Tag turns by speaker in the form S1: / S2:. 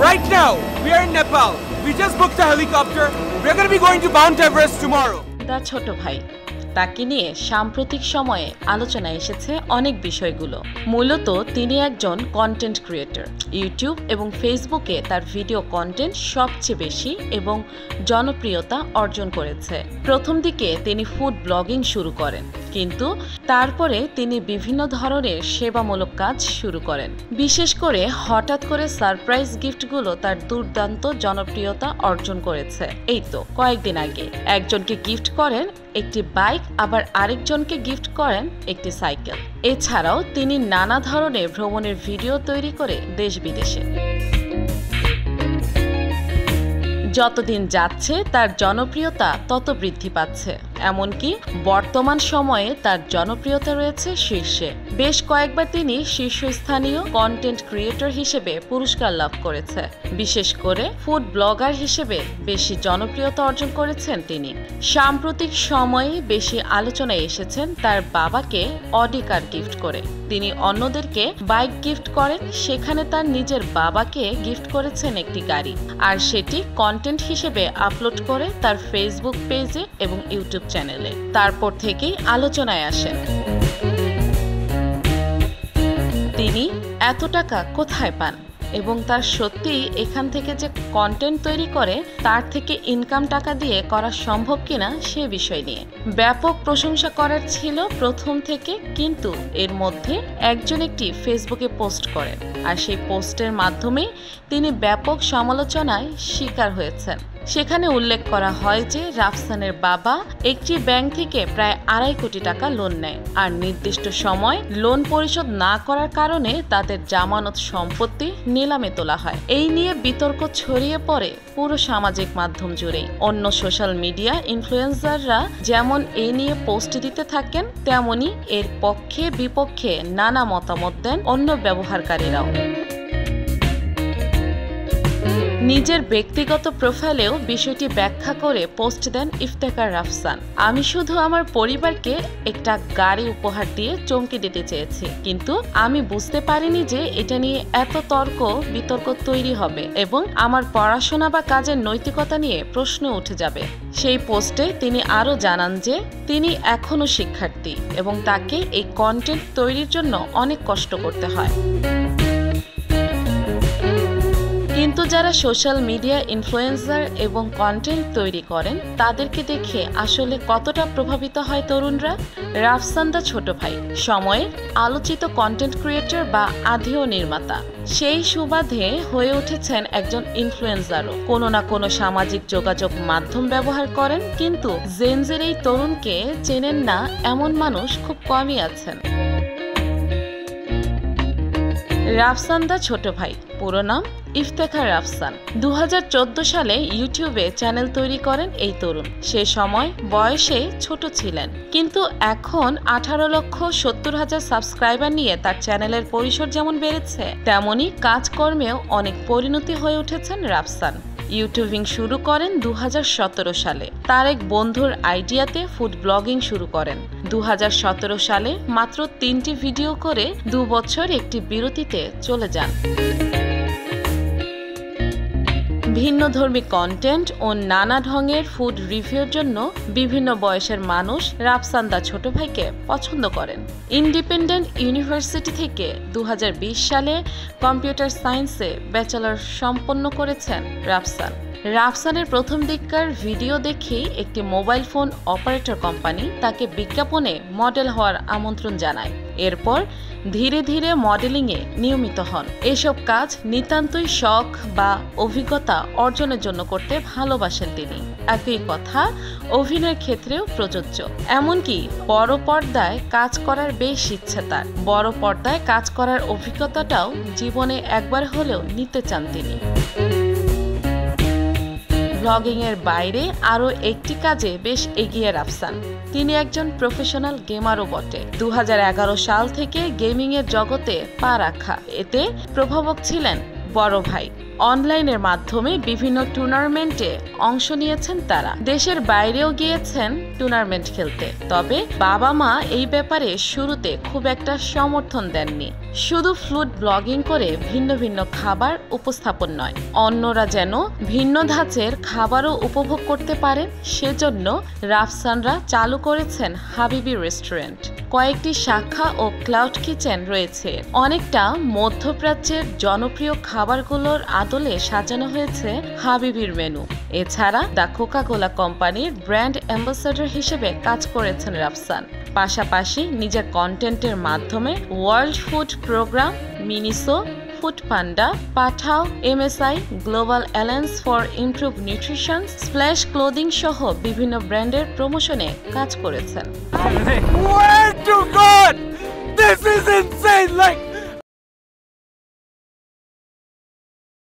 S1: Right now, we are in Nepal. We just booked a helicopter. We're going to be going to Mount Everest tomorrow.
S2: দা ছোট ভাই তাকে নিয়ে সাম্প্রতিক সময়ে আলোচনায় এসেছে অনেক বিষয়গুলো। মূলত তিনি একজন কন্টেন্ট ক্রিয়েটর। ইউটিউব এবং ফেসবুকে তার ভিডিও কন্টেন্ট সবচেয়ে বেশি এবং জনপ্রিয়তা অর্জন করেছে। প্রথম দিকে তিনি ফুড ব্লগিং শুরু করেন, কিন্তু তারপরে তিনি বিভিন্ন ধরনের সেবামূলক কাজ শুরু করেন। বিশেষ করে হঠাৎ করে সারপ্রাইজ গিফটগুলো তার দুর্দান্ত জনপ্রিয়তা অর্জন করেছে। এই তো কয়েকদিন আগে একজনকে গিফট করেন একটি বাইক, আবার আরেকজনকে গিফট করেন একটি সাইকেল। এছাড়াও তিনি নানা ধরনের ভ্রমণের ভিডিও তৈরি করে দেশ বিদেশে। যতদিন যাচ্ছে তার জনপ্রিয়তা তত বৃদ্ধি পাচ্ছে, এমনকি বর্তমান সময়ে তার জনপ্রিয়তা রয়েছে শীর্ষে। বেশ কয়েকবার তিনি শীর্ষস্থানীয় কন্টেন্ট ক্রিয়েটর হিসেবে পুরস্কার লাভ করেছে। বিশেষ করে ফুড ব্লগার হিসেবে বেশি জনপ্রিয়তা অর্জন করেছেন তিনি। সাম্প্রতিক সময়ে বেশি আলোচনায় এসেছেন তার বাবাকে অডি কার গিফট করে। তিনি অন্যদেরকে বাইক গিফট করেন, সেখানে তার নিজের বাবাকে গিফট করেছেন একটি গাড়ি, আর সেটি কন্টেন্ট হিসেবে আপলোড করে তার ফেসবুক পেজে এবং ইউটিউব চ্যানেলে। তারপর থেকেই আলোচনায় আসেন তিনি এত টাকা কোথায় পান এবং তার সত্যি এখান থেকে যে কন্টেন্ট তৈরি করে তার থেকে ইনকাম টাকা দিয়ে করা সম্ভব কিনা সে বিষয় নিয়ে ব্যাপক প্রশংসা করার ছিল প্রথম থেকে, কিন্তু এর মধ্যে একজন একটি ফেসবুকে পোস্ট করেন, আর সেই পোস্টের মাধ্যমে তিনি ব্যাপক সমালোচনায় শিকার হয়েছেন। সেখানে উল্লেখ করা হয় যে রাফসানের বাবা একটি ব্যাংক থেকে প্রায় 2.5 কোটি টাকা লোন নেয়, আর নির্দিষ্ট সময় লোন পরিশোধ না করার কারণে তাদের জামানত সম্পত্তি নিলামে তোলা হয়। এই নিয়ে বিতর্ক ছড়িয়ে পড়ে পুরো সামাজিক মাধ্যম জুড়েই। অন্য সোশ্যাল মিডিয়া ইনফ্লুয়েন্সাররা যেমন এই নিয়ে পোস্ট দিতে থাকেন, তেমনি এর পক্ষে বিপক্ষে নানা মতামত দেন অন্য ব্যবহারকারীরাও। নিজের ব্যক্তিগত প্রোফাইলেও বিষয়টি ব্যাখ্যা করে পোস্ট দেন ইফতেখার রাফসান। আমি শুধু আমার পরিবারকে একটা গাড়ি উপহার দিয়ে চমকে দিতে চেয়েছি, কিন্তু আমি বুঝতে পারিনি যে এটা নিয়ে এত বিতর্ক তৈরি হবে এবং আমার পড়াশোনা বা কাজের নৈতিকতা নিয়ে প্রশ্ন উঠে যাবে। সেই পোস্টে তিনি আরও জানান যে তিনি এখনও শিক্ষার্থী এবং তাকে এই কন্টেন্ট তৈরির জন্য অনেক কষ্ট করতে হয়। কিন্তু যারা সোশ্যাল মিডিয়া ইনফ্লুয়েন্সার এবং কন্টেন্ট তৈরি করেন তাদেরকে দেখে আসলে কতটা প্রভাবিত হয় তরুণরা? রাফসান দা ছোট ভাই সময়ের আলোচিত কন্টেন্ট ক্রিয়েটর বা আধিও নির্মাতা। সেই সুবাদে হয়ে উঠেছেন একজন ইনফ্লুয়েন্সারও। কোনো না কোনো সামাজিক যোগাযোগ মাধ্যম ব্যবহার করেন, কিন্তু জেনজের এই তরুণকে চেনেন না এমন মানুষ খুব কমই আছেন। রাফসান দা ছোট ভাই পুরো নাম ইফতেখার রাফসান। 2014 সালে ইউটিউবে চ্যানেল তৈরি করেন এই তরুণ। সে সময় বয়সে ছোট ছিলেন, কিন্তু এখন 18,70,000 সাবস্ক্রাইবার নিয়ে তার চ্যানেলের পরিসর যেমন বেড়েছে, তেমনি কাজকর্মেও অনেক পরিণতি হয়ে উঠেছেন রাফসান। ইউটিউবিং শুরু করেন 2017 সালে। তার এক বন্ধুর আইডিয়াতে ফুড ব্লগিং শুরু করেন। 2017 সালে মাত্র 3টি ভিডিও করে 2 বছর একটি বিরতিতে চলে যান। ভিন্নধর্মী কন্টেন্ট ও নানা ঢঙের ফুড রিভিউর জন্য বিভিন্ন বয়সের মানুষ রাফসান দা ছোট ভাইকে পছন্দ করেন। ইন্ডিপেন্ডেন্ট ইউনিভার্সিটি থেকে 2020 সালে কম্পিউটার সায়েন্সে ব্যাচেলর সম্পন্ন করেছেন রাফসান। রাফসানের প্রথম দিককার ভিডিও দেখেই একটি মোবাইল ফোন অপারেটর কোম্পানি তাকে বিজ্ঞাপনে মডেল হওয়ার আমন্ত্রণ জানায়। এরপর ধীরে ধীরে মডেলিংয়ে নিয়মিত হন। এসব কাজ নিতান্তই শখ বা অভিজ্ঞতা অর্জনের জন্য করতে ভালোবাসেন তিনি। একই কথা অভিনয়ের ক্ষেত্রেও প্রযোজ্য। এমনকি বড় পর্দায় কাজ করার বেশ ইচ্ছে তার। বড় পর্দায় কাজ করার অভিজ্ঞতাটাও জীবনে একবার হলেও নিতে চান তিনি। ব্লগিং এর বাইরে আরও একটি কাজে বেশ এগিয়ে রাফসান। তিনি একজন প্রফেশনাল গেমারও বটে। 2011 সাল থেকে গেমিং এর জগতে পা রাখা। এতে প্রভাবক ছিলেন বড় ভাই। অনলাইনের মাধ্যমে বিভিন্ন টুর্নামেন্টে অংশ নিয়েছেন তারা। দেশের বাইরেও গিয়েছেন টুর্নামেন্ট খেলতে। তবে বাবা মা এই ব্যাপারে শুরুতে খুব একটা সমর্থন দেননি। শুধু ফুড ব্লগিং করে ভিন্ন ভিন্ন খাবার উপস্থাপন নয়, অন্যরা যেন ভিন্ন ধাঁচের খাবারও উপভোগ করতে পারেন সেজন্য রাফসানরা চালু করেছেন হাবিবি রেস্টুরেন্ট। কয়েকটি শাখা ও ক্লাউড কিচেন রয়েছে। অনেকটা মধ্যপ্রাচ্যের জনপ্রিয় খাবারগুলোর আদলে সাজানো হয়েছে হাবিবির মেনু। এছাড়া দ্য কোকা-কোলা কোম্পানির ব্র্যান্ড অ্যাম্বাসাডর হিসেবে কাজ করেছেন রাফসান। পাশাপাশি নিজের কন্টেন্টের মাধ্যমে world food programme, Miniso, Foodpanda, Pathao, MSI, global alliance for improve nutrition, splash clothing সহ বিভিন্ন ব্র্যান্ডের প্রমোশনে কাজ করেছেন।
S1: Where to God? This is insane! Like